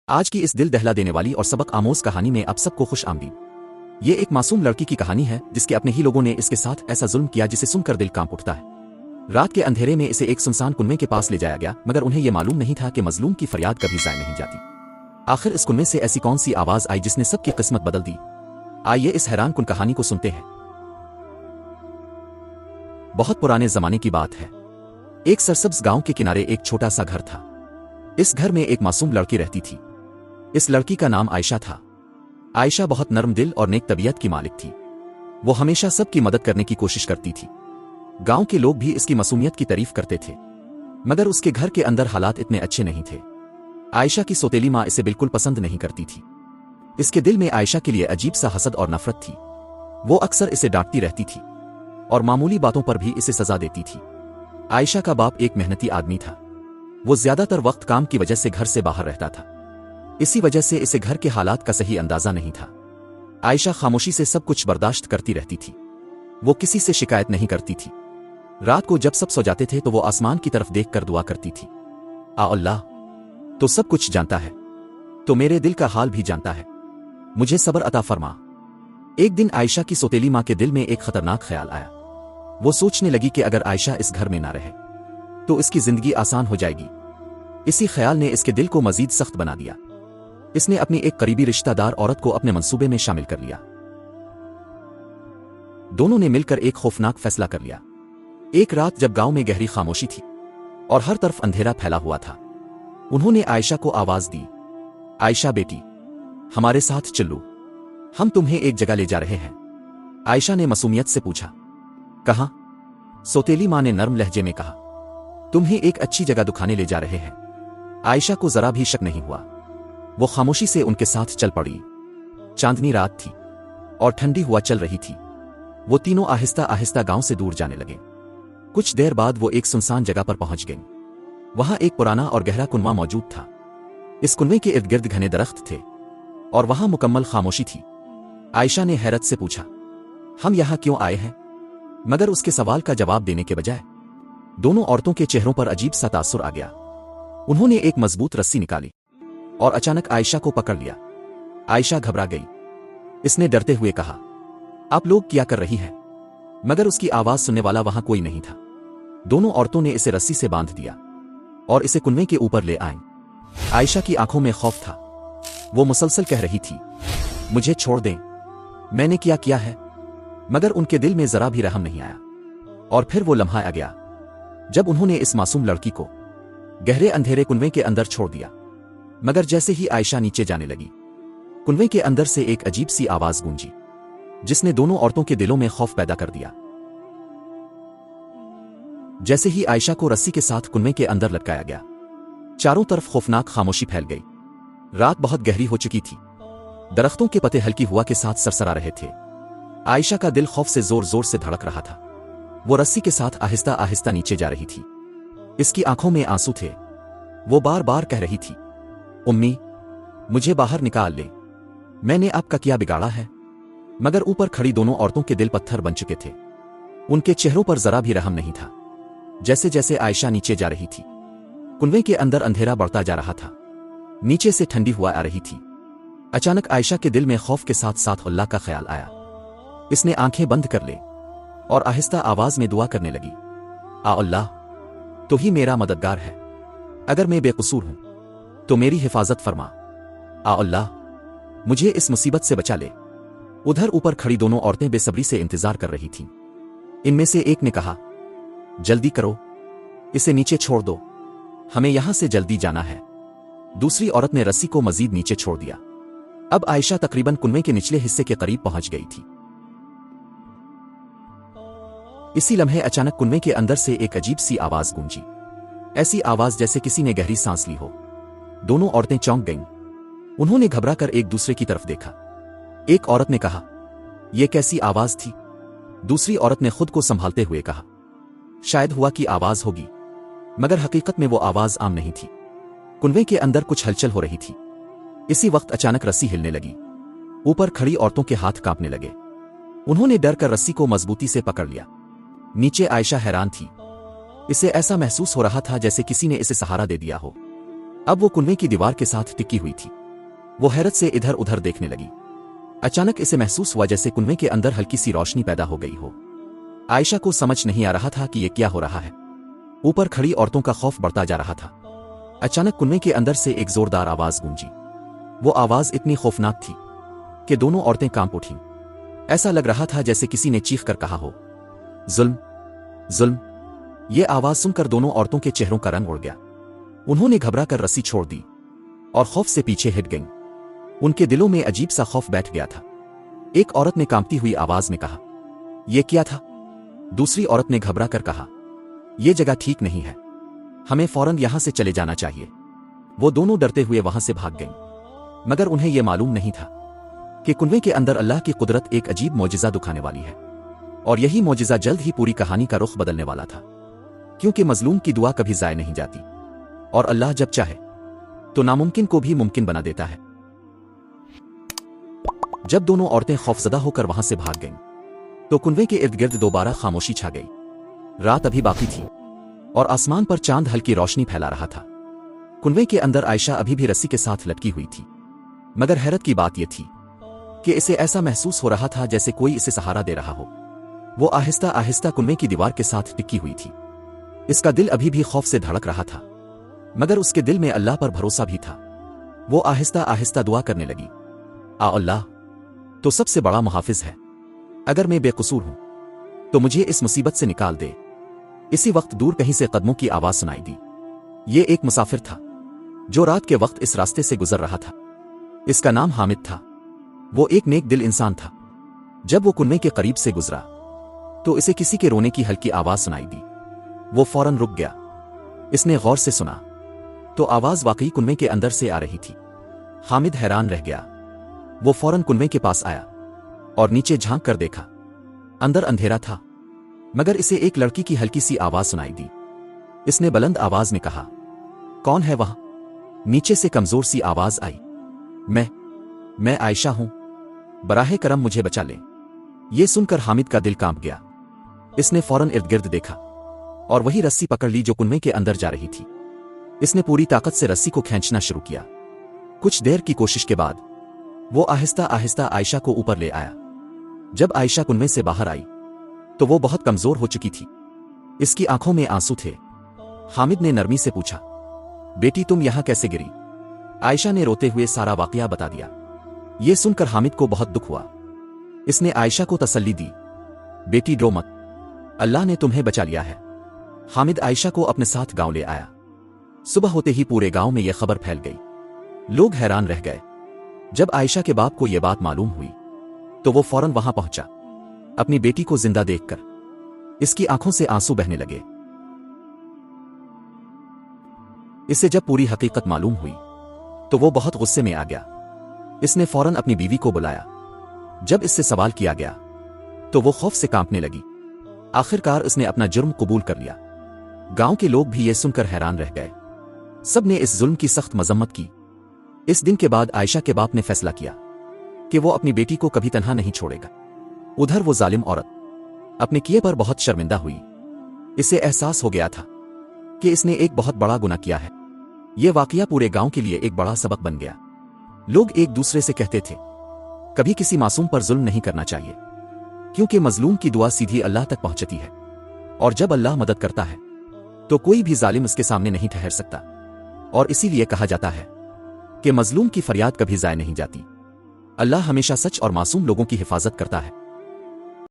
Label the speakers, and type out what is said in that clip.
Speaker 1: आज की इस दिल दहला देने वाली और सबक आमोज कहानी में आप सबको खुश आमदीद। ये एक मासूम लड़की की कहानी है जिसके अपने ही लोगों ने इसके साथ ऐसा जुल्म किया जिसे सुनकर दिल कांप उठता है। रात के अंधेरे में इसे एक सुनसान कुनवे के पास ले जाया गया, मगर उन्हें यह मालूम नहीं था कि मजलूम की फरियाद कभी जाया नहीं जाती। आखिर इस कुनवे से ऐसी कौन सी आवाज आई जिसने सबकी किस्मत बदल दी। आइए इस हैरान कुन कहानी को सुनते हैं। बहुत पुराने जमाने की बात है। एक सरसब्ज गांव के किनारे एक छोटा सा घर था। इस घर में एक मासूम लड़की रहती थी। इस लड़की का नाम आयशा था। आयशा बहुत नर्म दिल और नेक तबीयत की मालिक थी। वो हमेशा सबकी मदद करने की कोशिश करती थी। गांव के लोग भी इसकी मासूमियत की तारीफ करते थे, मगर उसके घर के अंदर हालात इतने अच्छे नहीं थे। आयशा की सौतेली माँ इसे बिल्कुल पसंद नहीं करती थी। इसके दिल में आयशा के लिए अजीब सा हसद और नफरत थी। वो अक्सर इसे डांटती रहती थी और मामूली बातों पर भी इसे सजा देती थी। आयशा का बाप एक मेहनती आदमी था। वो ज्यादातर वक्त काम की वजह से घर से बाहर रहता था। इसी वजह से इसे घर के हालात का सही अंदाजा नहीं था। आयशा खामोशी से सब कुछ बर्दाश्त करती रहती थी। वो किसी से शिकायत नहीं करती थी। रात को जब सब सो जाते थे तो वो आसमान की तरफ देखकर दुआ करती थी, आ अल्लाह, तो सब कुछ जानता है, तो मेरे दिल का हाल भी जानता है, मुझे सब्र अता फरमा। एक दिन आयशा की सौतेली माँ के दिल में एक खतरनाक ख्याल आया। वो सोचने लगी कि अगर आयशा इस घर में ना रहे तो इसकी जिंदगी आसान हो जाएगी। इसी ख्याल ने इसके दिल को मजीद सख्त बना दिया। इसने अपनी एक करीबी रिश्तेदार औरत को अपने मंसूबे में शामिल कर लिया। दोनों ने मिलकर एक खौफनाक फैसला कर लिया। एक रात जब गांव में गहरी खामोशी थी और हर तरफ अंधेरा फैला हुआ था, उन्होंने आयशा को आवाज दी, आयशा बेटी, हमारे साथ चलो, हम तुम्हें एक जगह ले जा रहे हैं। आयशा ने मासूमियत से पूछा, कहां? सौतेली मां ने नर्म लहजे में कहा, तुम्हें एक अच्छी जगह दिखाने ले जा रहे हैं। आयशा को जरा भी शक नहीं हुआ। वो खामोशी से उनके साथ चल पड़ी। चांदनी रात थी और ठंडी हवा चल रही थी। वो तीनों आहिस्ता आहिस्ता गांव से दूर जाने लगे। कुछ देर बाद वो एक सुनसान जगह पर पहुंच गए। वहां एक पुराना और गहरा कुनवा मौजूद था। इस कुनवे के इर्द गिर्द घने दरख्त थे और वहां मुकम्मल खामोशी थी। आयशा ने हैरत से पूछा, हम यहां क्यों आए हैं? मगर उसके सवाल का जवाब देने के बजाय दोनों औरतों के चेहरों पर अजीब सा तासुर आ गया। उन्होंने एक मजबूत रस्सी निकाली और अचानक आयशा को पकड़ लिया। आयशा घबरा गई। इसने डरते हुए कहा, आप लोग क्या कर रही हैं? मगर उसकी आवाज सुनने वाला वहां कोई नहीं था। दोनों औरतों ने इसे रस्सी से बांध दिया और इसे कुनवे के ऊपर ले आए। आयशा की आंखों में खौफ था। वो मुसलसल कह रही थी, मुझे छोड़ दें, मैंने क्या किया है? मगर उनके दिल में जरा भी रहम नहीं आया। और फिर वो लम्हा आ गया जब उन्होंने इस मासूम लड़की को गहरे अंधेरे कुनवे के अंदर छोड़ दिया। मगर जैसे ही आयशा नीचे जाने लगी, कुनवे के अंदर से एक अजीब सी आवाज गूंजी जिसने दोनों औरतों के दिलों में खौफ पैदा कर दिया। जैसे ही आयशा को रस्सी के साथ कुनवे के अंदर लटकाया गया, चारों तरफ खौफनाक खामोशी फैल गई। रात बहुत गहरी हो चुकी थी। दरख्तों के पत्ते हल्की हवा के साथ सरसरा रहे थे। आयशा का दिल खौफ से जोर जोर से धड़क रहा था। वो रस्सी के साथ आहिस्ता आहिस्ता नीचे जा रही थी। इसकी आंखों में आंसू थे। वो बार बार कह रही थी, उम्मी, मुझे बाहर निकाल ले, मैंने आपका क्या बिगाड़ा है? मगर ऊपर खड़ी दोनों औरतों के दिल पत्थर बन चुके थे। उनके चेहरों पर जरा भी रहम नहीं था। जैसे जैसे आयशा नीचे जा रही थी, कुनवे के अंदर अंधेरा बढ़ता जा रहा था। नीचे से ठंडी हवा आ रही थी। अचानक आयशा के दिल में खौफ के साथ साथ अल्लाह का ख्याल आया। इसने आंखें बंद कर ले और आहिस्ता आवाज में दुआ करने लगी, आ अल्लाह, तो ही मेरा मददगार है। अगर मैं बेकसूर हूं तो मेरी हिफाजत फरमा। आ अल्लाह, मुझे इस मुसीबत से बचा ले। उधर ऊपर खड़ी दोनों औरतें बेसब्री से इंतजार कर रही थीं। इनमें से एक ने कहा, जल्दी करो, इसे नीचे छोड़ दो, हमें यहां से जल्दी जाना है। दूसरी औरत ने रस्सी को मजीद नीचे छोड़ दिया। अब आयशा तकरीबन कुनवे के निचले हिस्से के करीब पहुंच गई थी। इसी लम्हे अचानक कुनवे के अंदर से एक अजीब सी आवाज गूंजी। ऐसी आवाज जैसे किसी ने गहरी सांस ली हो। दोनों औरतें चौंक गईं। उन्होंने घबराकर एक दूसरे की तरफ देखा। एक औरत ने कहा, यह कैसी आवाज थी? दूसरी औरत ने खुद को संभालते हुए कहा, शायद हुआ की आवाज होगी। मगर हकीकत में वो आवाज आम नहीं थी। कुनवे के अंदर कुछ हलचल हो रही थी। इसी वक्त अचानक रस्सी हिलने लगी। ऊपर खड़ी औरतों के हाथ कांपने लगे। उन्होंने डर कर रस्सी को मजबूती से पकड़ लिया। नीचे आयशा हैरान थी। इसे ऐसा महसूस हो रहा था जैसे किसी ने इसे सहारा दे दिया हो। अब वो कुएं की दीवार के साथ टिकी हुई थी। वो हैरत से इधर उधर देखने लगी। अचानक इसे महसूस हुआ जैसे कुएं के अंदर हल्की सी रोशनी पैदा हो गई हो। आयशा को समझ नहीं आ रहा था कि ये क्या हो रहा है। ऊपर खड़ी औरतों का खौफ बढ़ता जा रहा था। अचानक कुएं के अंदर से एक जोरदार आवाज गूंजी। वो आवाज इतनी खौफनाक थी कि दोनों औरतें कांप उठीं। ऐसा लग रहा था जैसे किसी ने चीख कर कहा हो, जुल्म, जुल्म। ये आवाज सुनकर दोनों औरतों के चेहरों का रंग उड़ गया। उन्होंने घबरा कर रस्सी छोड़ दी और खौफ से पीछे हट गईं। उनके दिलों में अजीब सा खौफ बैठ गया था। एक औरत ने कांपती हुई आवाज में कहा, यह क्या था? दूसरी औरत ने घबरा कर कहा, यह जगह ठीक नहीं है, हमें फौरन यहां से चले जाना चाहिए। वो दोनों डरते हुए वहां से भाग गईं। मगर उन्हें यह मालूम नहीं था कि कुएं के अंदर अल्लाह की कुदरत एक अजीब मौजिज़ा दिखाने वाली है। और यही मौजिज़ा जल्द ही पूरी कहानी का रुख बदलने वाला था। क्योंकि मजलूम की दुआ कभी ज़ाय नहीं जाती और अल्लाह जब चाहे तो नामुमकिन को भी मुमकिन बना देता है। जब दोनों औरतें खौफजदा होकर वहां से भाग गईं, तो कुएं के इर्द गिर्द दोबारा खामोशी छा गई। रात अभी बाकी थी और आसमान पर चांद हल्की रोशनी फैला रहा था। कुएं के अंदर आयशा अभी भी रस्सी के साथ लटकी हुई थी। मगर हैरत की बात यह थी कि इसे ऐसा महसूस हो रहा था जैसे कोई इसे सहारा दे रहा हो। वो आहिस्ता आहिस्ता कुएं की दीवार के साथ टिकी हुई थी। इसका दिल अभी भी खौफ से धड़क रहा था, मगर उसके दिल में अल्लाह पर भरोसा भी था। वो आहिस्ता आहिस्ता दुआ करने लगी, आ अल्लाह तो सबसे बड़ा मुहाफिज है। अगर मैं बेकसूर हूं तो मुझे इस मुसीबत से निकाल दे। इसी वक्त दूर कहीं से कदमों की आवाज सुनाई दी। ये एक मुसाफिर था जो रात के वक्त इस रास्ते से गुजर रहा था। इसका नाम हामिद था। वो एक नेक दिल इंसान था। जब वो कुएं के करीब से गुजरा तो इसे किसी के रोने की हल्की आवाज सुनाई दी। वो फौरन रुक गया। इसने गौर से सुना तो आवाज वाकई कुएं के अंदर से आ रही थी। हामिद हैरान रह गया। वो फौरन कुएं के पास आया और नीचे झांक कर देखा। अंदर अंधेरा था, मगर इसे एक लड़की की हल्की सी आवाज सुनाई दी। इसने बुलंद आवाज में कहा, कौन है वहां? नीचे से कमजोर सी आवाज आई, मैं आयशा हूं, बराहे करम मुझे बचा ले। यह सुनकर हामिद का दिल कांप गया। इसने फौरन इर्द गिर्द देखा और वही रस्सी पकड़ ली जो कुएं के अंदर जा रही थी। इसने पूरी ताकत से रस्सी को खींचना शुरू किया। कुछ देर की कोशिश के बाद वो आहिस्ता आहिस्ता आयशा को ऊपर ले आया। जब आयशा कुएं से बाहर आई तो वो बहुत कमजोर हो चुकी थी। इसकी आंखों में आंसू थे। हामिद ने नरमी से पूछा, बेटी तुम यहां कैसे गिरी? आयशा ने रोते हुए सारा वाकया बता दिया। ये सुनकर हामिद को बहुत दुख हुआ। इसने आयशा को तसल्ली दी, बेटी रो मत, अल्लाह ने तुम्हें बचा लिया है। हामिद आयशा को अपने साथ गांव ले आया। सुबह होते ही पूरे गांव में यह खबर फैल गई। लोग हैरान रह गए। जब आयशा के बाप को यह बात मालूम हुई तो वो फौरन वहां पहुंचा। अपनी बेटी को जिंदा देखकर इसकी आंखों से आंसू बहने लगे। इसे जब पूरी हकीकत मालूम हुई तो वो बहुत गुस्से में आ गया। इसने फौरन अपनी बीवी को बुलाया। जब इससे सवाल किया गया तो वो खौफ से कांपने लगी। आखिरकार इसने अपना जुर्म कबूल कर लिया। गांव के लोग भी ये सुनकर हैरान रह गए। सब ने इस जुल्म की सख्त मजम्मत की। इस दिन के बाद आयशा के बाप ने फैसला किया कि वो अपनी बेटी को कभी तन्हा नहीं छोड़ेगा। उधर वो जालिम औरत अपने किए पर बहुत शर्मिंदा हुई। इसे एहसास हो गया था कि इसने एक बहुत बड़ा गुनाह किया है। यह वाकया पूरे गांव के लिए एक बड़ा सबक बन गया। लोग एक दूसरे से कहते थे, कभी किसी मासूम पर जुल्म नहीं करना चाहिए, क्योंकि मजलूम की दुआ सीधी अल्लाह तक पहुंचती है और जब अल्लाह मदद करता है तो कोई भी जालिम इसके सामने नहीं ठहर सकता। और इसीलिए कहा जाता है कि मजलूम की फरियाद कभी जाया नहीं जाती। अल्लाह हमेशा सच और मासूम लोगों की हिफाजत करता है।